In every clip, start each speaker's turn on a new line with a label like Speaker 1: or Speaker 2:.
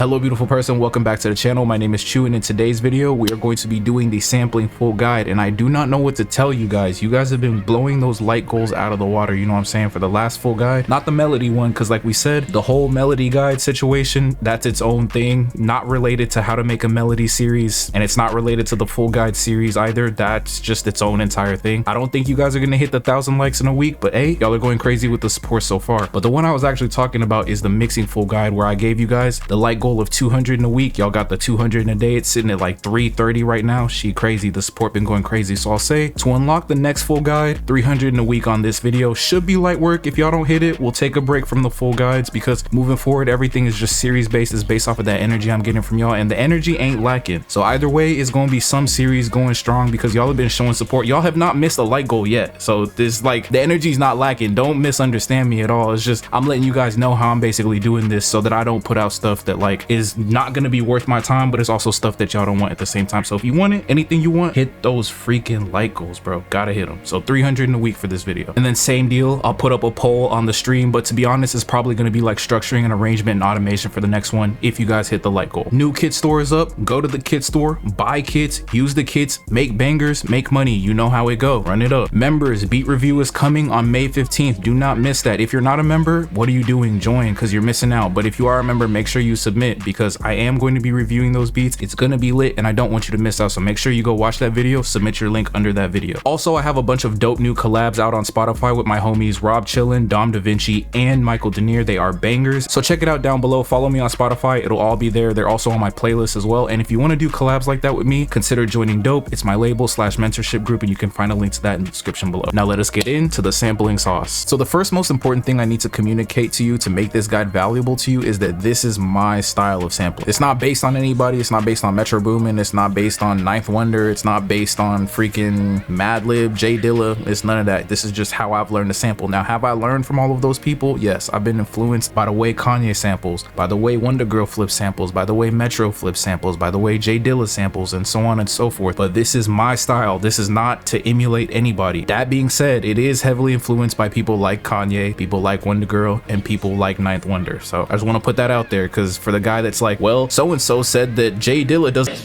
Speaker 1: Hello beautiful person, welcome back to the channel. My name is Chu, and in today's video we are going to be doing the sampling full guide. And I do not know what to tell you guys. You guys have been blowing those light goals out of the water, you know what I'm saying, for the last full guide. Not the melody one, because like we said, the whole melody guide situation, that's its own thing, not related to how to make a melody series, and it's not related to the full guide series either. That's just its own entire thing. I don't think you guys are gonna hit the 1,000 likes in a week, but hey, y'all are going crazy with the support so far. But the one I was actually talking about is the mixing full guide, where I gave you guys the light goal of 200 in a week. Y'all got the 200 in a day. It's sitting at like 330 right now. She crazy. The support been going crazy. So I'll say to unlock the next full guide, 300 in a week on this video should be light work. If y'all don't hit it, we'll take a break from the full guides, because moving forward everything is just series based. It's based off of that energy I'm getting from y'all, and the energy ain't lacking. So either way, it's gonna be some series going strong, because y'all have been showing support. Y'all have not missed a light goal yet, so this, like, the energy's not lacking. Don't misunderstand me at all. It's just I'm letting you guys know how I'm basically doing this, so that I don't put out stuff that like is not gonna be worth my time, but it's also stuff that y'all don't want at the same time. So if you want it, anything you want, hit those freaking light goals, bro. Gotta hit them. So 300 in a week for this video. And then same deal, I'll put up a poll on the stream, but to be honest, it's probably gonna be like structuring an arrangement and automation for the next one if you guys hit the light goal. New kit store is up. Go to the kit store, buy kits, use the kits, make bangers, make money. You know how it go. Run it up. Members, beat review is coming on May 15th. Do not miss that. If you're not a member, what are you doing? Join, because you're missing out. But if you are a member, make sure you submit, because I am going to be reviewing those beats. It's gonna be lit, and I don't want you to miss out. So make sure you go watch that video, submit your link under that video. Also, I have a bunch of dope new collabs out on Spotify with my homies Rob Chillin, Dom Da Vinci, and Michael Denier. They are bangers, so check it out down below. Follow me on Spotify, it'll all be there. They're also on my playlist as well. And if you want to do collabs like that with me, consider joining Dope. It's my label / mentorship group, and you can find a link to that in the description below. Now let us get into the sampling sauce. So the first most important thing I need to communicate to you to make this guide valuable to you is that this is my style of sampling. It's not based on anybody. It's not based on Metro Boomin. It's not based on Ninth Wonder. It's not based on freaking Madlib, J Dilla. It's none of that. This is just how I've learned to sample. Now, have I learned from all of those people? Yes, I've been influenced by the way Kanye samples, by the way Wonder Girl flips samples, by the way Metro flips samples, by the way J Dilla samples, and so on and so forth. But this is my style. This is not to emulate anybody. That being said, it is heavily influenced by people like Kanye, people like Wonder Girl, and people like Ninth Wonder. So I just want to put that out there, because for the guy that's like, well, so and so said that J Dilla doesn't,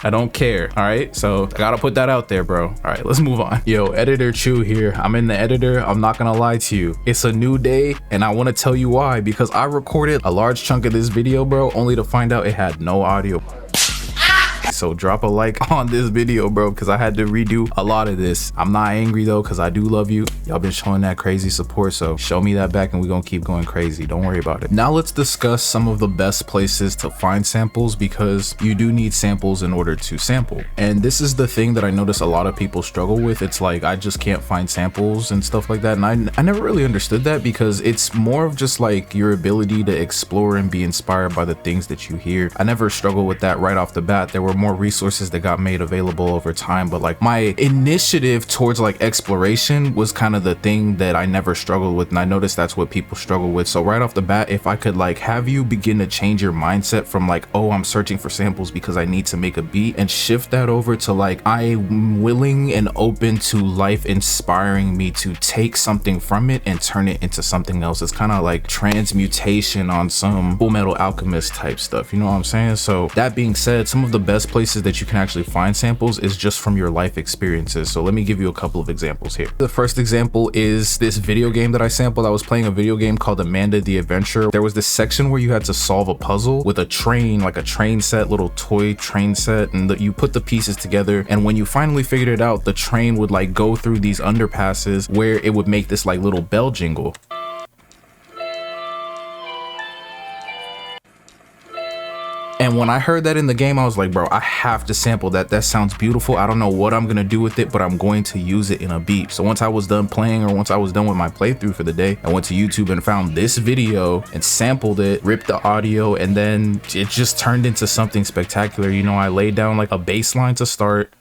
Speaker 1: I don't care. All right, so I gotta put that out there, bro. All right, let's move on. Yo, editor Chu here. I'm in the editor. I'm not gonna lie to you, it's a new day, and I want to tell you why, because I recorded a large chunk of this video, bro, only to find out it had no audio. So drop a like on this video, bro, because I had to redo a lot of this. I'm not angry though, because I do love you. Y'all been showing that crazy support, so show me that back and we're gonna keep going crazy. Don't worry about it. Now let's discuss some of the best places to find samples, because you do need samples in order to sample. And this is the thing that I notice a lot of people struggle with. It's like, I just can't find samples and stuff like that. And I never really understood that, because it's more of just like your ability to explore and be inspired by the things that you hear. I never struggled with that right off the bat. There were more resources that got made available over time, but like my initiative towards like exploration was kind of the thing that I never struggled with, and I noticed that's what people struggle with. So right off the bat, if I could like have you begin to change your mindset from like, oh, I'm searching for samples because I need to make a beat, and shift that over to like, I'm willing and open to life inspiring me to take something from it and turn it into something else. It's kind of like transmutation on some Full Metal Alchemist type stuff, you know what I'm saying? So that being said, some of the best places that you can actually find samples is just from your life experiences. So let me give you a couple of examples here. The first example is this video game that I sampled. I was playing a video game called Amanda the Adventure. There was this section where you had to solve a puzzle with a train, like a train set, little toy train set, and you put the pieces together, and when you finally figured it out, the train would like go through these underpasses where it would make this like little bell jingle. And when I heard that in the game, I was like, bro, I have to sample that. That sounds beautiful. I don't know what I'm gonna do with it, but I'm going to use it in a beat. So once I was done playing, or once I was done with my playthrough for the day, I went to YouTube and found this video and sampled it, ripped the audio, and then it just turned into something spectacular. You know, I laid down like a bass line to start.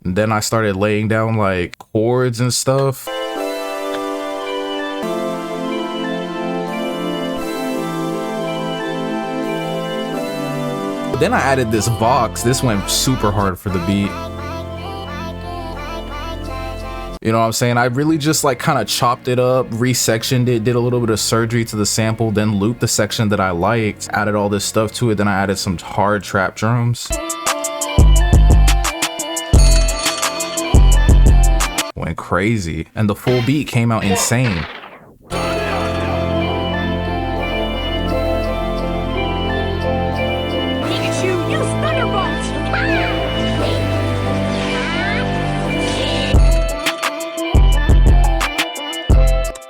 Speaker 1: Then I started laying down like chords and stuff. Then I added this Vox. This went super hard for the beat. You know what I'm saying? I really just like kind of chopped it up, resectioned it, did a little bit of surgery to the sample, then looped the section that I liked, added all this stuff to it, then I added some hard trap drums. Went crazy, and the full beat came out insane.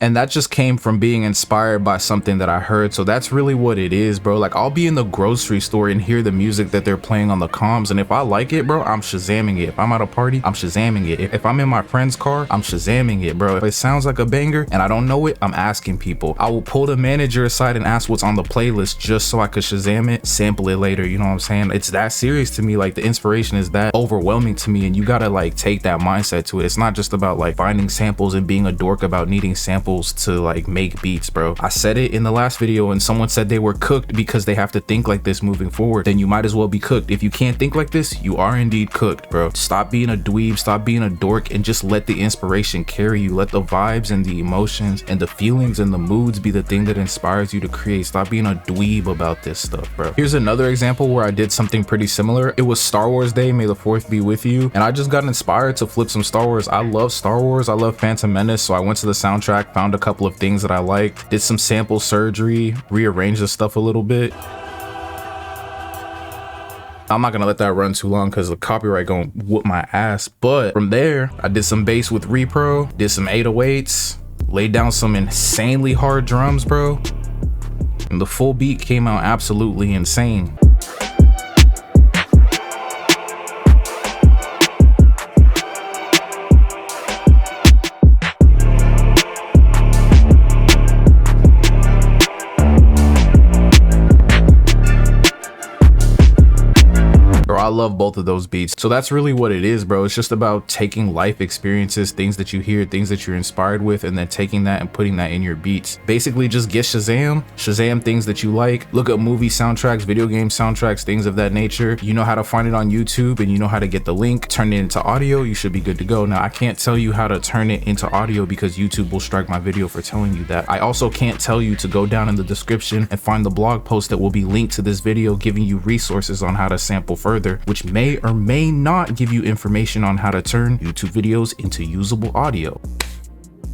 Speaker 1: And that just came from being inspired by something that I heard. So that's really what it is, bro. Like, I'll be in the grocery store and hear the music that they're playing on the comms, and if I like it, bro, I'm Shazamming it. If I'm at a party, I'm Shazamming it. If I'm in my friend's car, I'm Shazamming it, bro. If it sounds like a banger and I don't know it, I'm asking people. I will pull the manager aside and ask what's on the playlist just so I could Shazam it, sample it later. You know what I'm saying? It's that serious to me. Like, the inspiration is that overwhelming to me, and you gotta like take that mindset to it. It's not just about like finding samples and being a dork about needing samples to like make beats, bro. I said it in the last video, and someone said they were cooked because they have to think like this moving forward. Then you might as well be cooked. If you can't think like this, you are indeed cooked, bro. Stop being a dweeb, stop being a dork, and just let the inspiration carry you. Let the vibes and the emotions and the feelings and the moods be the thing that inspires you to create. Stop being a dweeb about this stuff, bro. Here's another example where I did something pretty similar. It was Star Wars Day, may the 4th be with you, and I just got inspired to flip some Star Wars. I love Star Wars, I love Phantom Menace, so I went to the soundtrack, found a couple of things that I liked, did some sample surgery, rearranged the stuff a little bit. I'm not gonna let that run too long because the copyright gonna whoop my ass. But from there, I did some bass with repro, did some 808s, laid down some insanely hard drums, bro. And the full beat came out absolutely insane. I love both of those beats. So that's really what it is, bro. It's just about taking life experiences, things that you hear, things that you're inspired with, and then taking that and putting that in your beats. Basically just get Shazam things that you like, look up movie soundtracks, video game soundtracks, things of that nature. You know how to find it on YouTube, and you know how to get the link, turn it into audio, you should be good to go. Now, I can't tell you how to turn it into audio because YouTube will strike my video for telling you that. I also can't tell you to go down in the description and find the blog post that will be linked to this video, giving you resources on how to sample further, which may or may not give you information on how to turn YouTube videos into usable audio.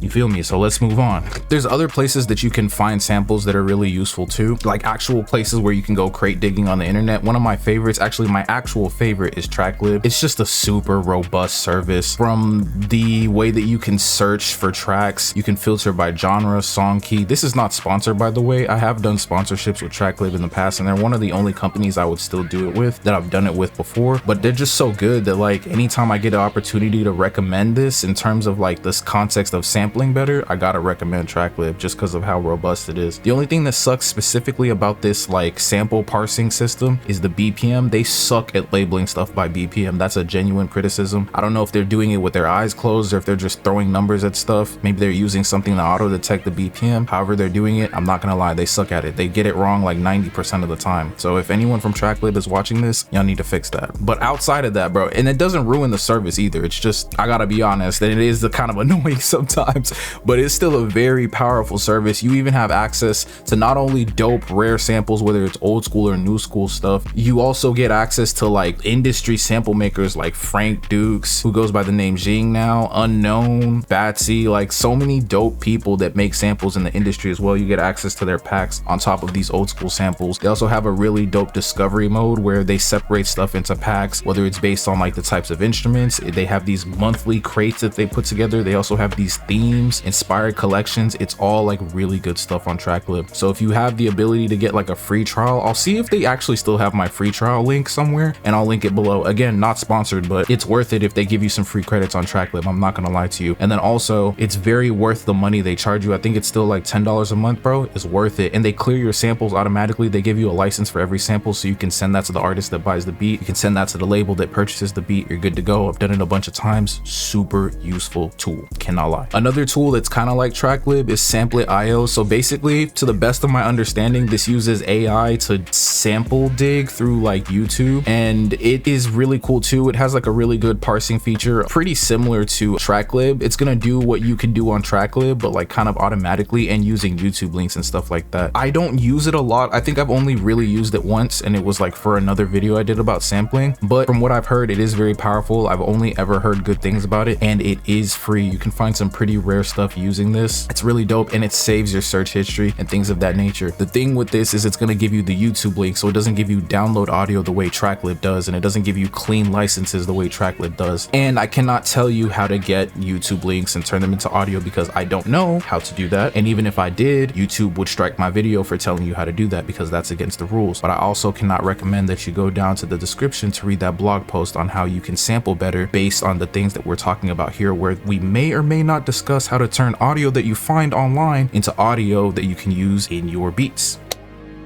Speaker 1: You feel me? So let's move on. There's other places that you can find samples that are really useful too, like actual places where you can go crate digging on the internet. One of my favorites, actually my actual favorite, is TrackLib. It's just a super robust service. From the way that you can search for tracks, you can filter by genre, song key. This is not sponsored, by the way. I have done sponsorships with TrackLib in the past, and they're one of the only companies I would still do it with, that I've done it with before. But they're just so good that like anytime I get an opportunity to recommend this in terms of like this context of sampling better, I gotta recommend TrackLib just because of how robust it is. The only thing that sucks specifically about this like sample parsing system is the BPM. They suck at labeling stuff by BPM. That's a genuine criticism. I don't know if they're doing it with their eyes closed or if they're just throwing numbers at stuff. Maybe they're using something to auto detect the BPM. However they're doing it, I'm not gonna lie, they suck at it. They get it wrong like 90% of the time. So if anyone from TrackLib is watching this, y'all need to fix that. But outside of that, bro, and it doesn't ruin the service either. It's just, I gotta be honest, that it is the kind of annoying sometimes, but it's still a very powerful service. You even have access to not only dope rare samples, whether it's old school or new school stuff, you also get access to like industry sample makers like Frank Dukes, who goes by the name Jing now, Unknown, Batsy, like so many dope people that make samples in the industry as well. You get access to their packs on top of these old school samples. They also have a really dope discovery mode where they separate stuff into packs, whether it's based on like the types of instruments. They have these monthly crates that they put together. They also have these themes, inspired collections. It's all like really good stuff on TrackLib. So if you have the ability to get like a free trial, I'll see if they actually still have my free trial link somewhere, and I'll link it below. Again, not sponsored, but it's worth it if they give you some free credits on TrackLib. I'm not gonna lie to you. And then also, it's very worth the money they charge you. I think it's still like $10 a month, bro. It's worth it. And they clear your samples automatically. They give you a license for every sample, so you can send that to the artist that buys the beat. You can send that to the label that purchases the beat. You're good to go. I've done it a bunch of times. Super useful tool, cannot lie. Another Another tool that's kind of like TrackLib is Sample.io. So basically, to the best of my understanding, this uses AI to sample dig through like YouTube, and it is really cool too. It has like a really good parsing feature, pretty similar to TrackLib. It's gonna do what you can do on TrackLib, but like kind of automatically and using YouTube links and stuff like that. I don't use it a lot. I think I've only really used it once, and it was like for another video I did about sampling, but from what I've heard, it is very powerful. I've only ever heard good things about it, and it is free. You can find some pretty rare stuff using this. It's really dope, and it saves your search history and things of that nature. The thing with this is it's going to give you the YouTube link, so it doesn't give you download audio the way TrackLib does, and it doesn't give you clean licenses the way TrackLib does. And I cannot tell you how to get YouTube links and turn them into audio because I don't know how to do that. And even if I did, YouTube would strike my video for telling you how to do that because that's against the rules. But I also cannot recommend that you go down to the description to read that blog post on how you can sample better based on the things that we're talking about here, where we may or may not discuss how to turn audio that you find online into audio that you can use in your beats.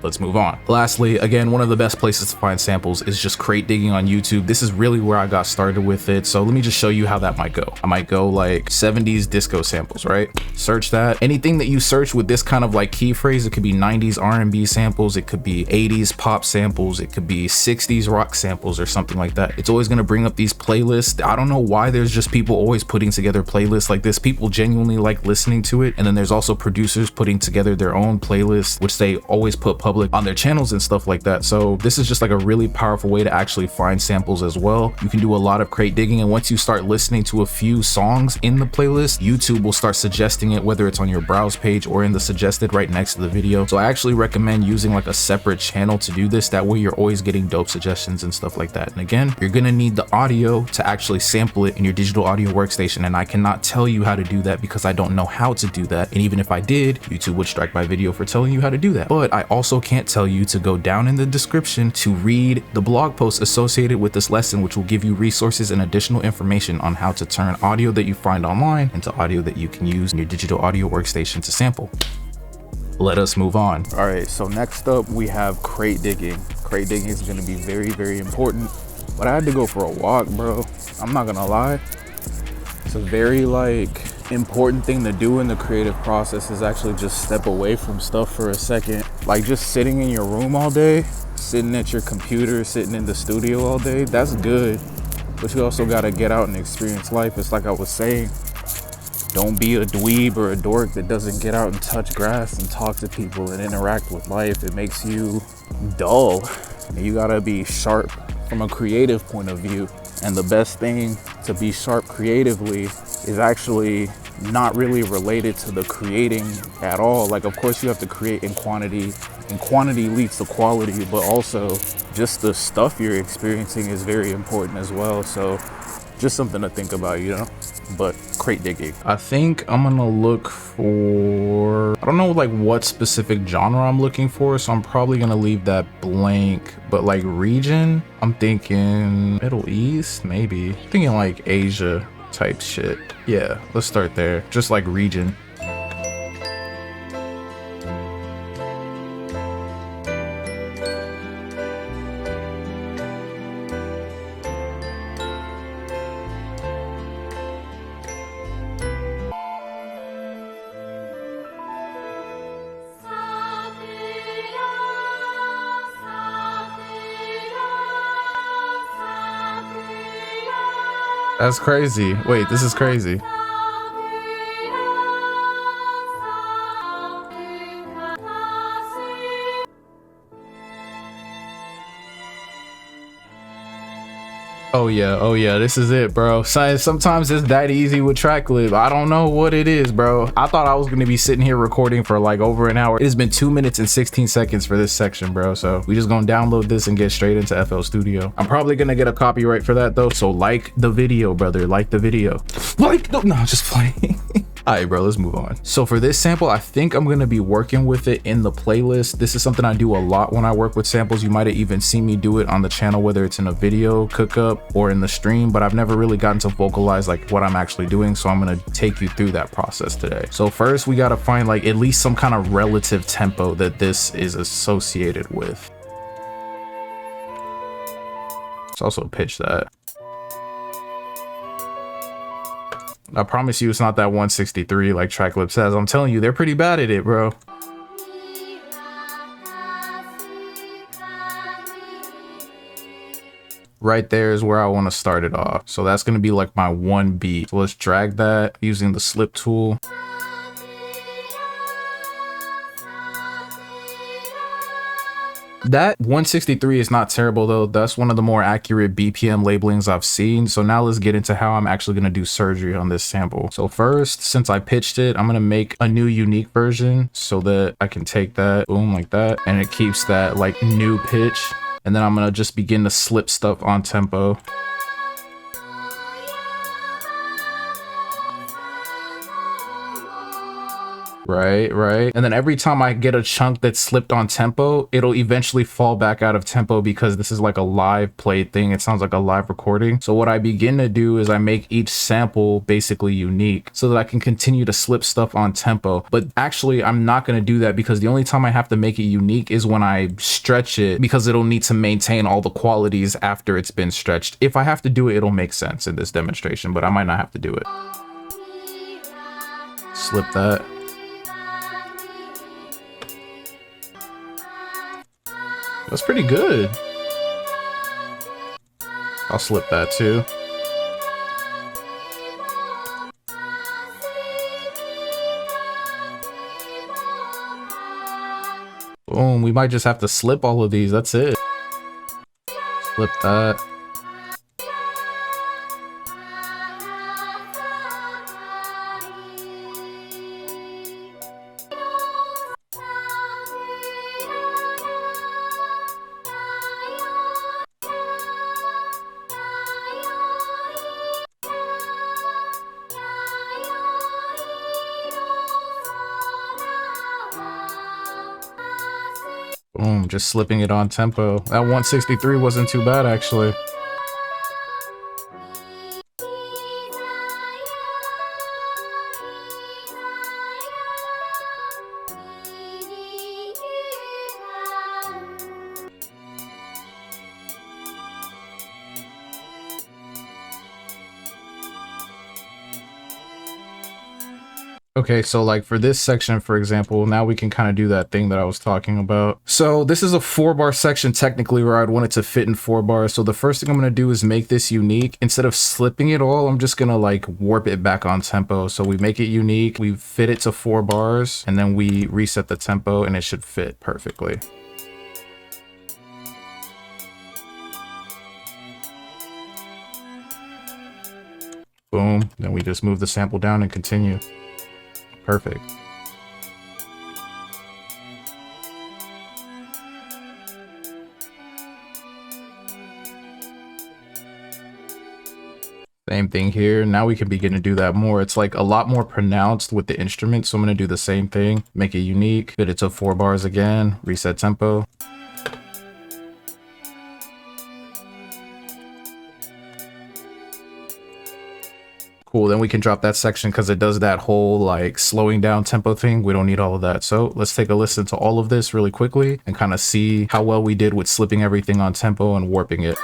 Speaker 1: Let's move on. Lastly, again, one of the best places to find samples is just crate digging on YouTube. This is really where I got started with it. So let me just show you how that might go. I might go like 70s disco samples, right? Search that. Anything that you search with this kind of like key phrase, it could be 90s R&B samples, it could be 80s pop samples, it could be 60s rock samples or something like that. It's always gonna bring up these playlists. I don't know why there's just people always putting together playlists like this. People genuinely like listening to it. And then there's also producers putting together their own playlists, which they always put public on their channels and stuff like that. So this is just like a really powerful way to actually find samples as well. You can do a lot of crate digging, and once you start listening to a few songs in the playlist, YouTube will start suggesting it, whether it's on your browse page or in the suggested right next to the video. So I actually recommend using like a separate channel to do this. That way you're always getting dope suggestions and stuff like that. And again, you're gonna need the audio to actually sample it in your digital audio workstation, and I cannot tell you how to do that because I don't know how to do that. And even if I did, YouTube would strike my video for telling you how to do that. But I also can't tell you to go down in the description to read the blog post associated with this lesson, which will give you resources and additional information on how to turn audio that you find online into audio that you can use in your digital audio workstation to sample. Let us move on. All right, so next up we have crate digging. Crate digging is going to be very, very important, but I had to go for a walk, bro. I'm not gonna lie. It's a very like important thing to do in the creative process is actually just step away from stuff for a second. Like just sitting in your room all day, sitting at your computer, sitting in the studio all day, that's good. But you also gotta get out and experience life. It's like I was saying, don't be a dweeb or a dork that doesn't get out and touch grass and talk to people and interact with life. It makes you dull. And you gotta be sharp from a creative point of view. And the best thing to be sharp creatively is actually not really related to the creating at all. Like, of course you have to create in quantity, and quantity leads to quality, but also just the stuff you're experiencing is very important as well. So just something to think about, you know. But crate digging, I think I'm gonna look for, I don't know like what specific genre I'm looking for, so I'm probably gonna leave that blank. But like region, I'm thinking Middle East, maybe. I'm thinking like Asia type shit. Yeah, let's start there. Just like region. That's crazy. Wait, this is crazy. Oh yeah, this is it, bro. Sometimes it's that easy with TrackLib. I don't know what it is, bro. I thought I was gonna be sitting here recording for like over an hour. It has been 2 minutes and 16 seconds for this section, bro. So we just gonna download this and get straight into FL Studio. I'm probably gonna get a copyright for that though. So like the video, brother, like the video. Like, no, just playing. All right, bro, let's move on. So for this sample, I think I'm gonna be working with it in the playlist. This is something I do a lot when I work with samples. You might have even seen me do it on the channel, whether it's in a video cook up or in the stream, but I've never really gotten to vocalize like what I'm actually doing. So I'm gonna take you through that process today. So first we gotta find like at least some kind of relative tempo that this is associated with. Let's also pitch that. I promise you it's not that 163 like Tracklip says. I'm telling you, they're pretty bad at it, bro. Right there is where I want to start it off. So that's going to be like my one beat. So let's drag that using the slip tool. That 163 is not terrible though. That's one of the more accurate BPM labelings I've seen. So now let's get into how I'm actually going to do surgery on this sample. So first, since I pitched it, I'm going to make a new unique version so that I can take that, boom, like that. And it keeps that like new pitch. And then I'm going to just begin to slip stuff on tempo. Right. And then every time I get a chunk that's slipped on tempo, it'll eventually fall back out of tempo because this is like a live played thing. It sounds like a live recording. So what I begin to do is I make each sample basically unique so that I can continue to slip stuff on tempo. But actually, I'm not going to do that because the only time I have to make it unique is when I stretch it, because it'll need to maintain all the qualities after it's been stretched. If I have to do it, it'll make sense in this demonstration, but I might not have to do it. Slip that. That's pretty good. I'll slip that too. Boom, we might just have to slip all of these, that's it. Slip that. Boom, just slipping it on tempo. That 163 wasn't too bad, actually. Okay, so like for this section, for example, now we can kind of do that thing that I was talking about. So this is a 4-bar section technically where I'd want it to fit in 4 bars. So the first thing I'm going to do is make this unique. Instead of slipping it all, I'm just going to like warp it back on tempo. So we make it unique, we fit it to 4 bars, and then we reset the tempo and it should fit perfectly. Boom, then we just move the sample down and continue. Perfect. Same thing here. Now we can begin to do that more. It's like a lot more pronounced with the instrument. So I'm going to do the same thing, make it unique, fit it to 4 bars again, reset tempo. Cool, then we can drop that section because it does that whole like slowing down tempo thing. We don't need all of that. So let's take a listen to all of this really quickly and kind of see how well we did with slipping everything on tempo and warping it.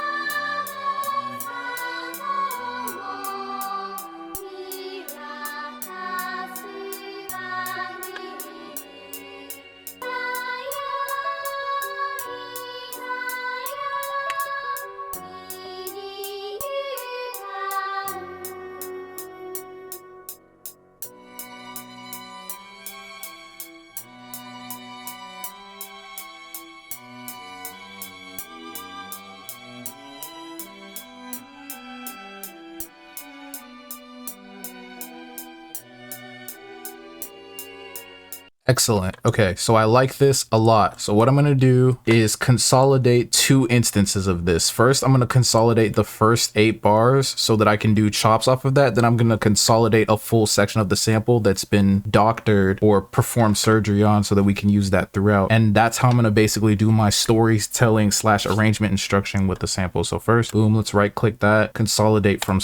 Speaker 1: Excellent. Okay, so I like this a lot. So what I'm going to do is consolidate 2 instances of this. First, I'm going to consolidate the first 8 bars so that I can do chops off of that. Then I'm going to consolidate a full section of the sample that's been doctored or performed surgery on so that we can use that throughout. And that's how I'm going to basically do my storytelling / arrangement instruction with the sample. So first, boom, let's right click that, consolidate from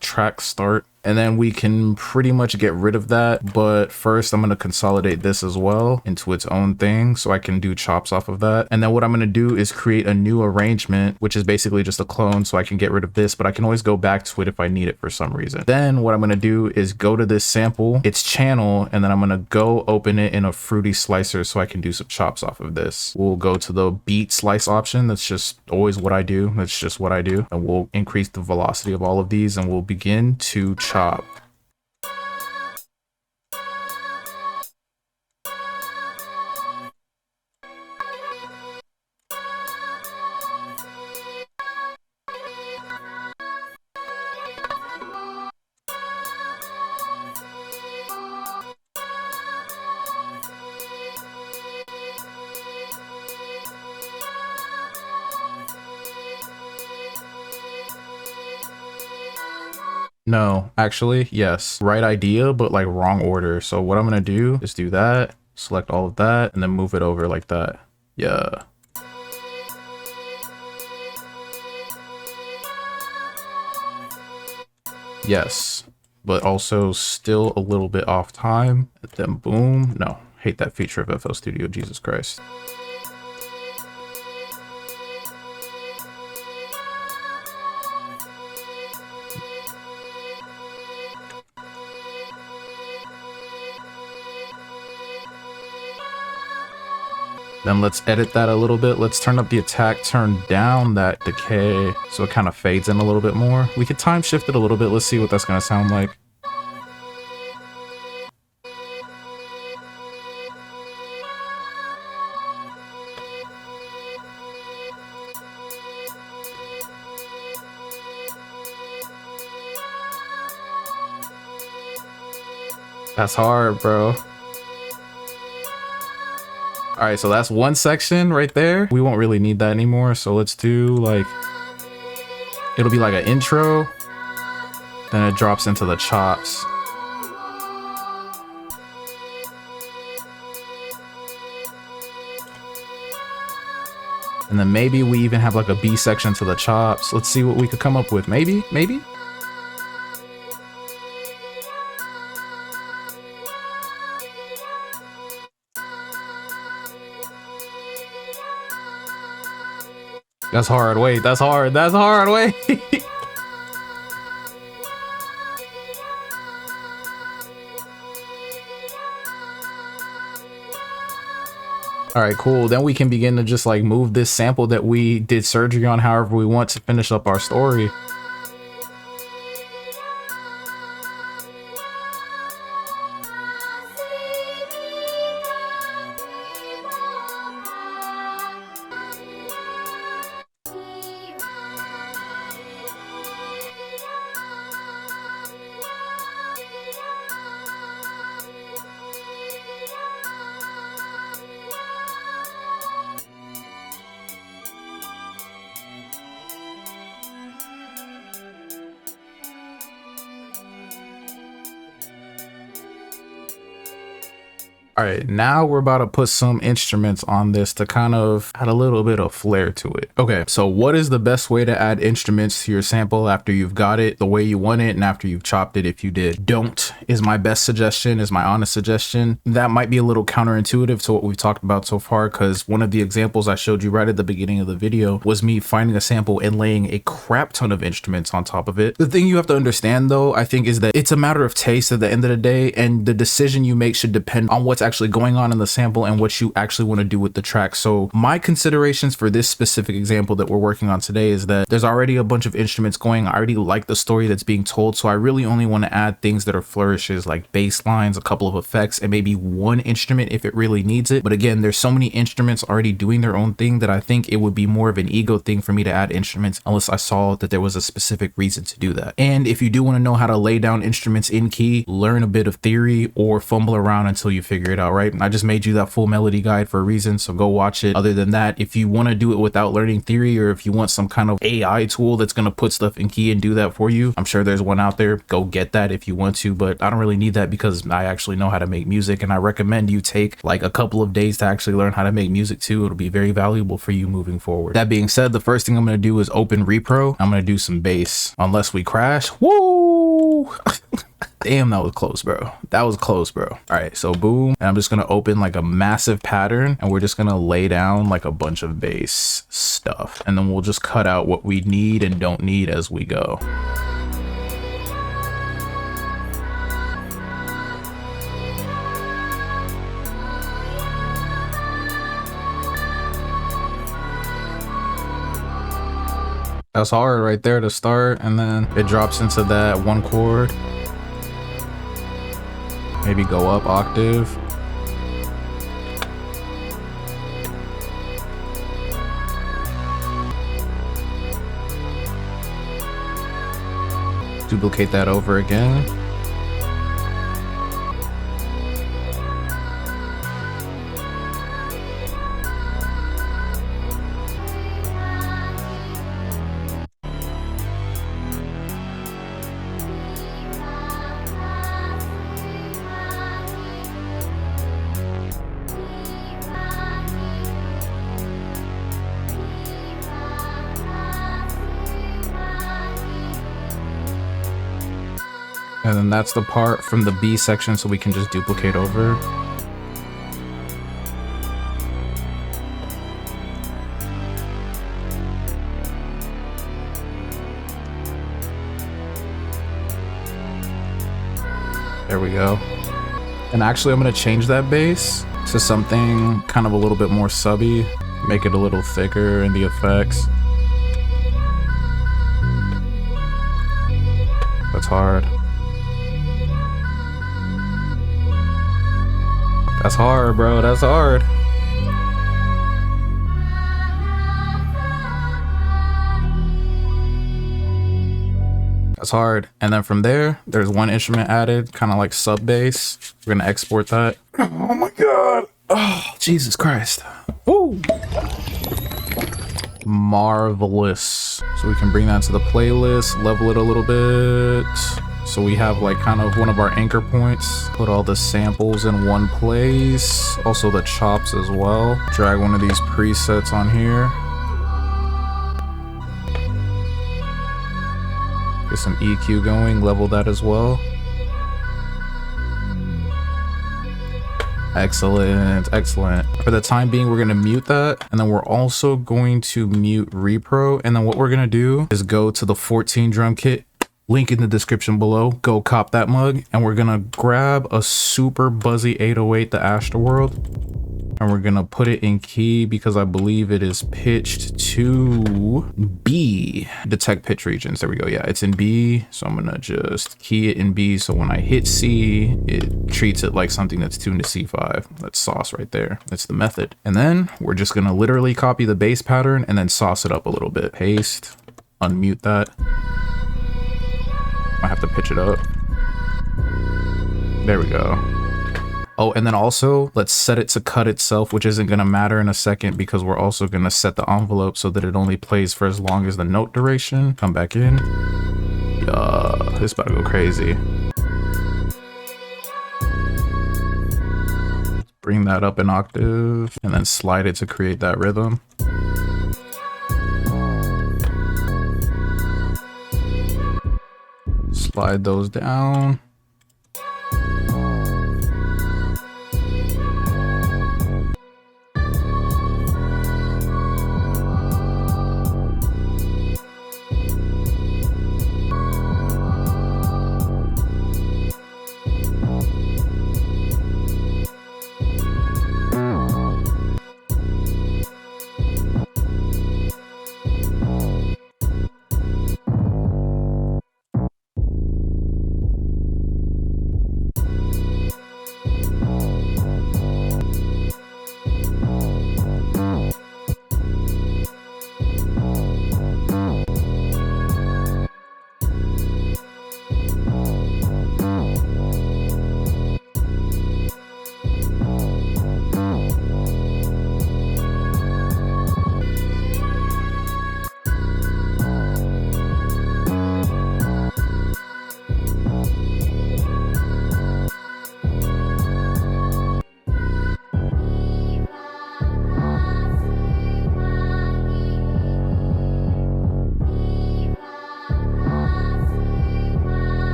Speaker 1: track start. And then we can pretty much get rid of that. But first I'm going to consolidate this as well into its own thing so I can do chops off of that. And then what I'm going to do is create a new arrangement, which is basically just a clone, so I can get rid of this, but I can always go back to it if I need it for some reason. Then what I'm going to do is go to this sample, its channel, and then I'm going to go open it in a Fruity Slicer so I can do some chops off of this. We'll go to the beat slice option. That's just always what I do. That's just what I do. And we'll increase the velocity of all of these and we'll begin to chop. No, actually, yes. Right idea, but like wrong order. So what I'm gonna do is do that, select all of that, and then move it over like that. Yeah. Yes, but also still a little bit off time. And then boom. No, hate that feature of FL Studio, Jesus Christ. Then let's edit that a little bit. Let's turn up the attack, turn down that decay so it kind of fades in a little bit more. We could time shift it a little bit. Let's see what that's going to sound like. That's hard, bro. All right, so that's one section right there. We won't really need that anymore. So let's do like, it'll be like an intro. Then it drops into the chops. And then maybe we even have like a B section to the chops. Let's see what we could come up with. Maybe. That's hard. Wait, that's hard. That's hard. Wait. All right, cool. Then we can begin to just like move this sample that we did surgery on however we want to finish up our story. All right, now we're about to put some instruments on this to kind of add a little bit of flair to it. Okay, so what is the best way to add instruments to your sample after you've got it the way you want it and after you've chopped it if you did? Don't is my best suggestion, is my honest suggestion. That might be a little counterintuitive to what we've talked about so far, because one of the examples I showed you right at the beginning of the video was me finding a sample and laying a crap ton of instruments on top of it. The thing you have to understand though, I think, is that it's a matter of taste at the end of the day, and the decision you make should depend on what's actually going on in the sample and what you actually want to do with the track. So my considerations for this specific example that we're working on today is that there's already a bunch of instruments going. I already like the story that's being told, so I really only want to add things that are flourishes, like bass lines, a couple of effects, and maybe one instrument if it really needs it. But again, there's so many instruments already doing their own thing that I think it would be more of an ego thing for me to add instruments unless I saw that there was a specific reason to do that. And if you do want to know how to lay down instruments in key, learn a bit of theory or fumble around until you figure it out, right? I just made you that full melody guide for a reason, so go watch it. Other than that, if you want to do it without learning theory, or if you want some kind of AI tool that's going to put stuff in key and do that for you, I'm sure there's one out there. Go get that if you want to, but I don't really need that because I actually know how to make music, and I recommend you take like a couple of days to actually learn how to make music too. It'll be very valuable for you moving forward. That being said, the first thing I'm going to do is open repro. I'm going to do some bass unless we crash. Woo! Ooh. Damn, that was close, bro. That was close, bro. All right, so boom. And I'm just gonna open like a massive pattern and we're just gonna lay down like a bunch of base stuff. And then we'll just cut out what we need and don't need as we go. That's hard right there to start, and then it drops into that one chord. Maybe go up octave. Duplicate that over again. And then that's the part from the B section, so we can just duplicate over. There we go. And actually, I'm going to change that bass to something kind of a little bit more subby, make it a little thicker in the effects. That's hard. That's hard, bro. That's hard. That's hard. And then from there, there's one instrument added, kind of like sub bass. We're gonna export that. Oh my God. Oh, Jesus Christ. Woo. Marvelous. So we can bring that to the playlist, level it a little bit. So we have like kind of one of our anchor points. Put all the samples in one place. Also the chops as well. Drag one of these presets on here. Get some EQ going, level that as well. Excellent, excellent. For the time being, we're gonna mute that, and then we're also going to mute repro. And then what we're gonna do is go to the 14 drum kit, link in the description below, go cop that mug, and we're gonna grab a super buzzy 808, the Astroworld, and we're gonna put it in key because I believe it is pitched to B. Detect pitch regions, there we go. Yeah, it's in B, so I'm gonna just key it in B, so when I hit C, it treats it like something that's tuned to C5. That's sauce right there. That's the method. And then we're just gonna literally copy the bass pattern and then sauce it up a little bit. Paste, unmute that. I have to pitch it up. There we go. Oh, and then also let's set it to cut itself, which isn't gonna matter in a second because we're also gonna set the envelope so that it only plays for as long as the note duration. Come back in. This about to go crazy. Bring that up an octave and then slide it to create that rhythm. Slide those down.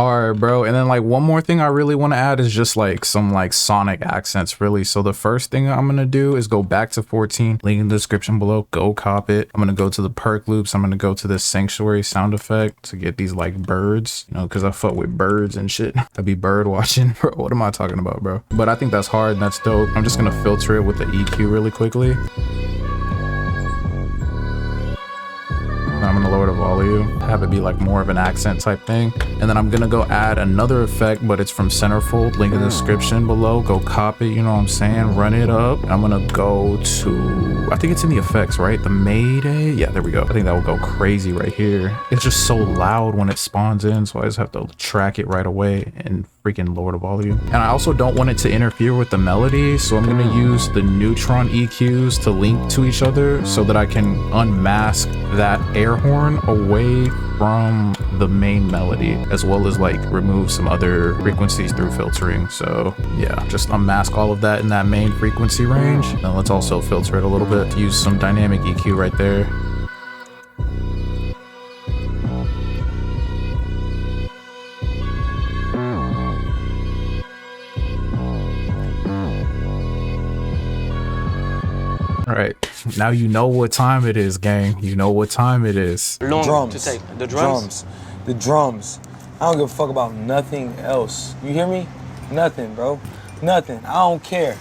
Speaker 1: All right, bro. And then like one more thing I really want to add is just like some like sonic accents, really. So the first thing I'm going to do is go back to 14, link in the description below, go cop it. I'm going to go to the perk loops. I'm going to go to this sanctuary sound effect to get these like birds, you know, because I fuck with birds and shit. I'd be bird watching. Bro, what am I talking about, bro? But I think that's hard and that's dope. I'm just going to filter it with the EQ really quickly. I'm gonna lower the volume, have it be like more of an accent type thing. And then I'm gonna go add another effect, but it's from Centerfold, link in the description below, go copy, you know what I'm saying, run it up. I'm gonna go to, I think it's in the effects, right? The Mayday, yeah, there we go. I think that will go crazy right here. It's just so loud when it spawns in, so I just have to track it right away and freaking lower the volume. And I also don't want it to interfere with the melody, so I'm gonna use the Neutron EQs to link to each other so that I can unmask that air horn away from the main melody, as well as like remove some other frequencies through filtering. So yeah, just unmask all of that in that main frequency range. And let's also filter it a little bit, use some dynamic EQ right there. All right, now you know what time it is, gang. You know what time it is.
Speaker 2: Drums. To take the drums. The drums. I don't give a fuck about nothing else. You hear me? Nothing, bro. Nothing. I don't care.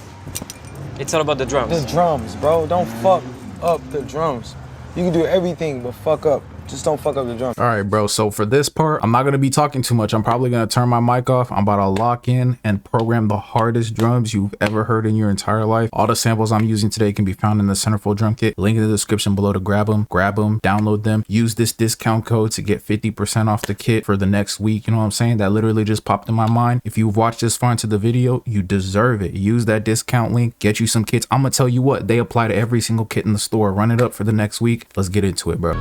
Speaker 3: It's all about the drums.
Speaker 2: The drums, bro. Don't fuck up the drums. You can do everything but fuck up. Just don't fuck up the drums.
Speaker 1: All right, bro. So for this part, I'm not going to be talking too much. I'm probably going to turn my mic off. I'm about to lock in and program the hardest drums you've ever heard in your entire life. All the samples I'm using today can be found in the Centerfold drum kit. Link in the description below to grab them, download them, use this discount code to get 50% off the kit for the next week. You know what I'm saying? That literally just popped in my mind. If you've watched this far into the video, you deserve it. Use that discount link, get you some kits. I'm going to tell you what, they apply to every single kit in the store. Run it up for the next week. Let's get into it, bro.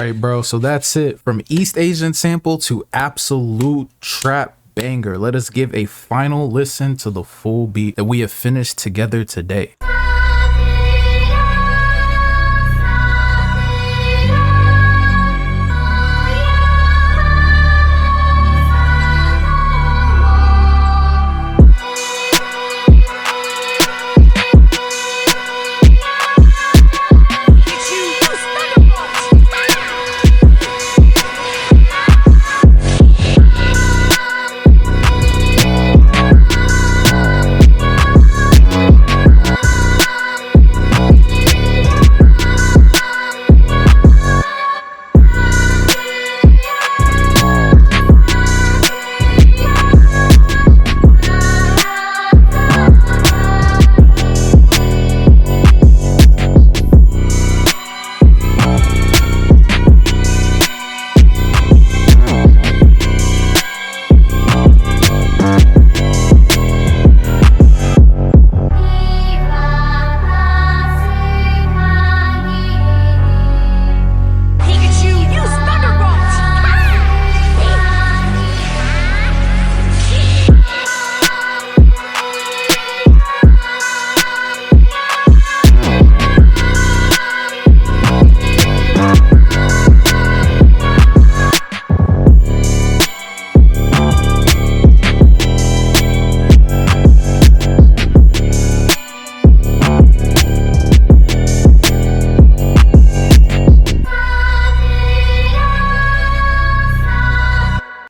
Speaker 1: right, bro. So that's it. From East Asian sample to absolute trap banger. Let us give a final listen to the full beat that we have finished together today.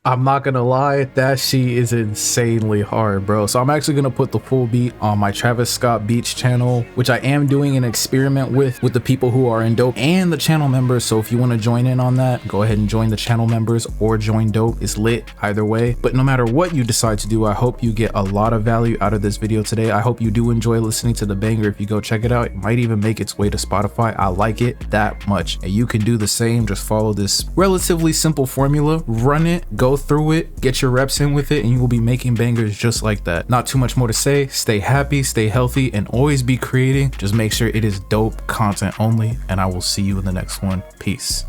Speaker 1: I'm not gonna lie, that shit is insanely hard, bro. So I'm actually gonna put the full beat on my Travis Scott Beats channel, which I am doing an experiment with the people who are in Dope and the channel members. So if you want to join in on that, go ahead and join the channel members or join Dope. It's lit either way. But no matter what you decide to do, I hope you get a lot of value out of this video today. I hope you do enjoy listening to the banger. If you go check it out, it might even make its way to Spotify. I like it that much, and you can do the same. Just follow this relatively simple formula, run it, go through it, get your reps in with it, and you will be making bangers just like that. Not too much more to say. Stay happy, stay healthy, and always be creating. Just make sure it is dope content only, and I will see you in the next one. Peace.